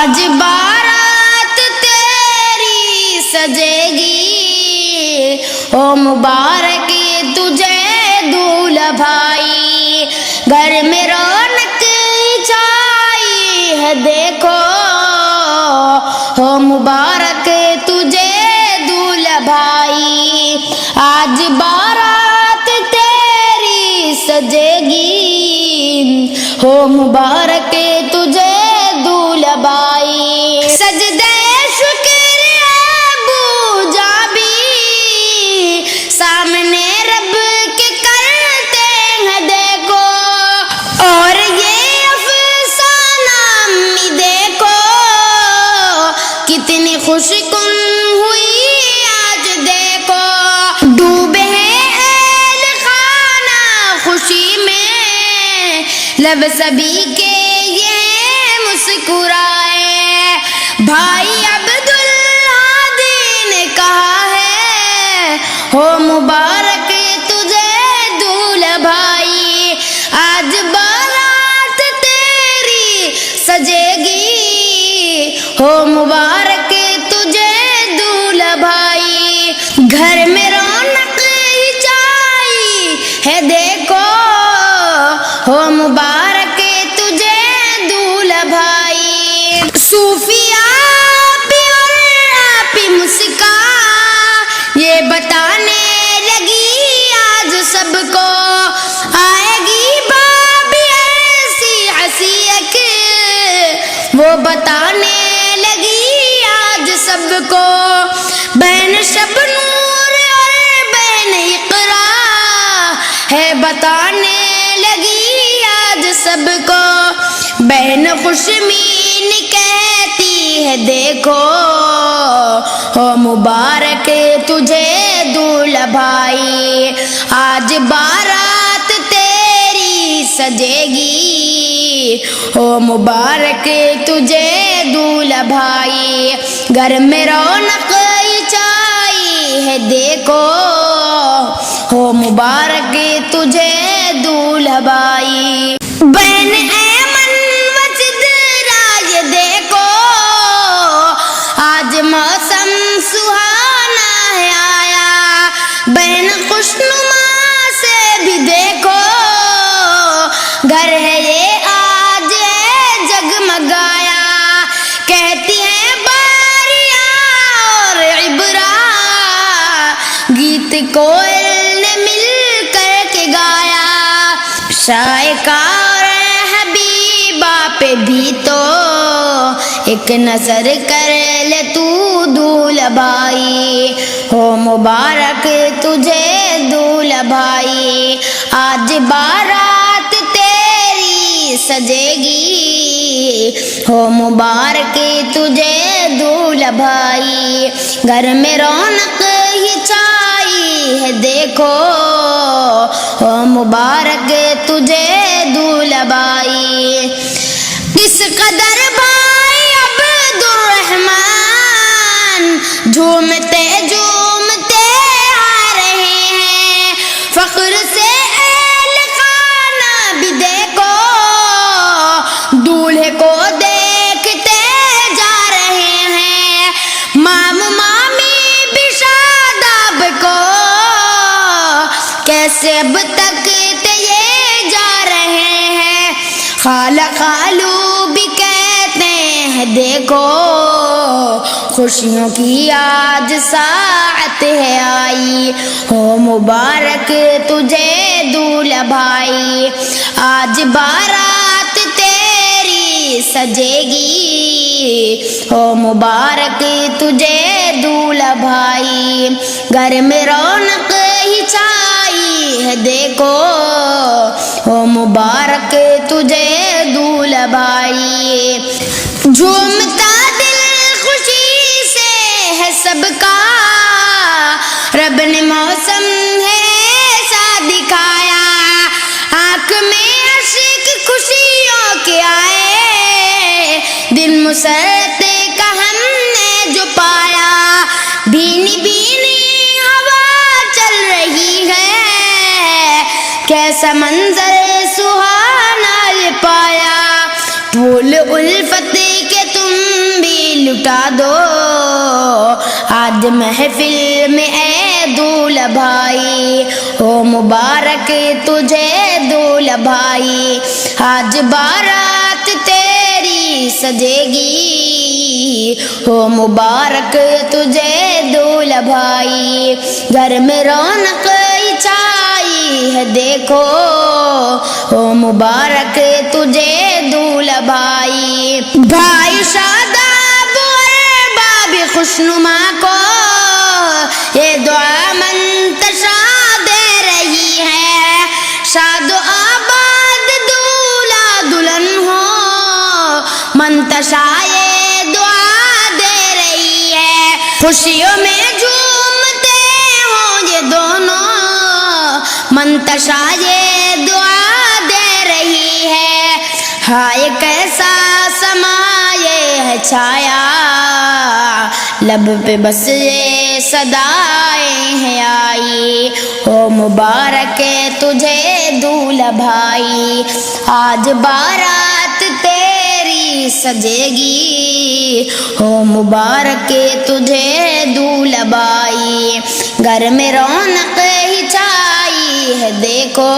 آج بارات تیری سجے گی، او مبارک تجھے دولہا بھائی، گھر میں رونق چھائی ہے دیکھو، او مبارک تجھے دولہا بھائی، آج بارات تیری سجے گی، او مبارک تجھے دولہا بھائی۔ سجدہ شکر ابو جا بھی سامنے رب کے کرتے ہیں دیکھو، اور یہ افسانہ امی دیکھو، کتنی خوش کن ہوئی آج دیکھو، ڈوبے ہیں اہل خانہ خوشی میں، لب سبھی کے یہ مسکرائے، بھائی عبدالہادی نے کہا ہے، ہو مبارک تجھے دولہا بھائی، آج بارات تیری سجے گی، ہو مبارک تجھے دولہا بھائی، گھر میں رونق ہی چھائی ہے دیکھو، ہو مبارک تجھے دولہا بھائی۔ صوفی آپی اور آپی مسکا یہ بتانے لگی آج سب کو، آئے گی بابی ایسی عصیق، وہ بتانے لگی آج سب کو، بہن شب نور اور بہن اقرا ہے بتانے لگی آج سب کو، بہن خوشمین کہتی ہے دیکھو، ہو مبارک تجھے دولہا بھائی، آج بارات تیری سجے گی، ہو مبارک تجھے دولہا بھائی، گھر میں رونق چھائی ہے دیکھو، ہو مبارک تجھے دولہا بھائی۔ بہن ایمن و سدرا یہ دیکھو، آج موسم سہانا ہے آیا، بہن خوشنما سے بھی دیکھو، گھر ہے یہ آج ہے جگمگایا، کہتی ہیں باریاں اور عبرا، گیت کوئل نے مل کر کے گایا، شائقہ اور حبیبہ پہ بھی تو ایک نظر کر لے تو دولہا بھائی، ہو مبارک تجھے دولہا بھائی، آج بارات تیری سجے گی، ہو مبارک تجھے دولہا بھائی، گھر میں رونق ہی چھائی ہے دیکھو، ہو مبارک تجھے دولہا بھائی۔ کس قدر بھائی عبدالرحمن جھومتے جھومتے آ رہے ہیں، فخر سے اہل خانہ بھی دیکھو، دولہے کو دیکھتے جا رہے ہیں، ماموں مامی بھی شاداب کو کیسے اب تک یہ جا رہے ہیں، خالہ خالو بھی کہتے ہیں دیکھو، خوشیوں کی آج ساعت ہے آئی، ہو مبارک تجھے دولہا بھائی، آج بارات تیری سجے گی، ہو مبارک تجھے دولہا بھائی، گھر میں رونق ہی چھائی ہے دیکھو، ہو مبارک تجھے دولہا بھائی۔ جھومتا دل خوشی سے ہے سب کا، رب نے موسم ہے ایسا دکھایا، آنکھ میں اشک خوشیوں کے آئے، دل مسرت کا ہم نے جو پایا، بھینی بھینی ہوا چل رہی ہے، کیسا منظر سہانا یہ پایا، پھول الفت کے تم لٹا دو آج محفل میں اے دولہا بھائی، ہو مبارک تجھے دولہا بھائی، آج بارات تیری سجے گی، ہو مبارک تجھے دولہا بھائی، گھر میں رونق چھائی ہے دیکھو، ہو مبارک تجھے دولہا بھائی، بھائی شاداب اور بابی خوشنما کو یہ دعا منتشا دے رہی ہے، شاد و آباد دولہا دلہن ہو، منتشا یہ دعا دے رہی ہے، خوشیوں میں جھومتے ہوں یہ دونوں، منتشا یہ دعا دے رہی ہے، ہائے کیسا سمایہ ہے چھایا، لب پہ بس یہ صدائیں ہیں آئی، ہو مبارک تجھے دولہا بھائی، آج بارات تیری سجے گی، ہو مبارک تجھے دولہا بھائی، گھر میں رونق ہی چھائی ہے دیکھو،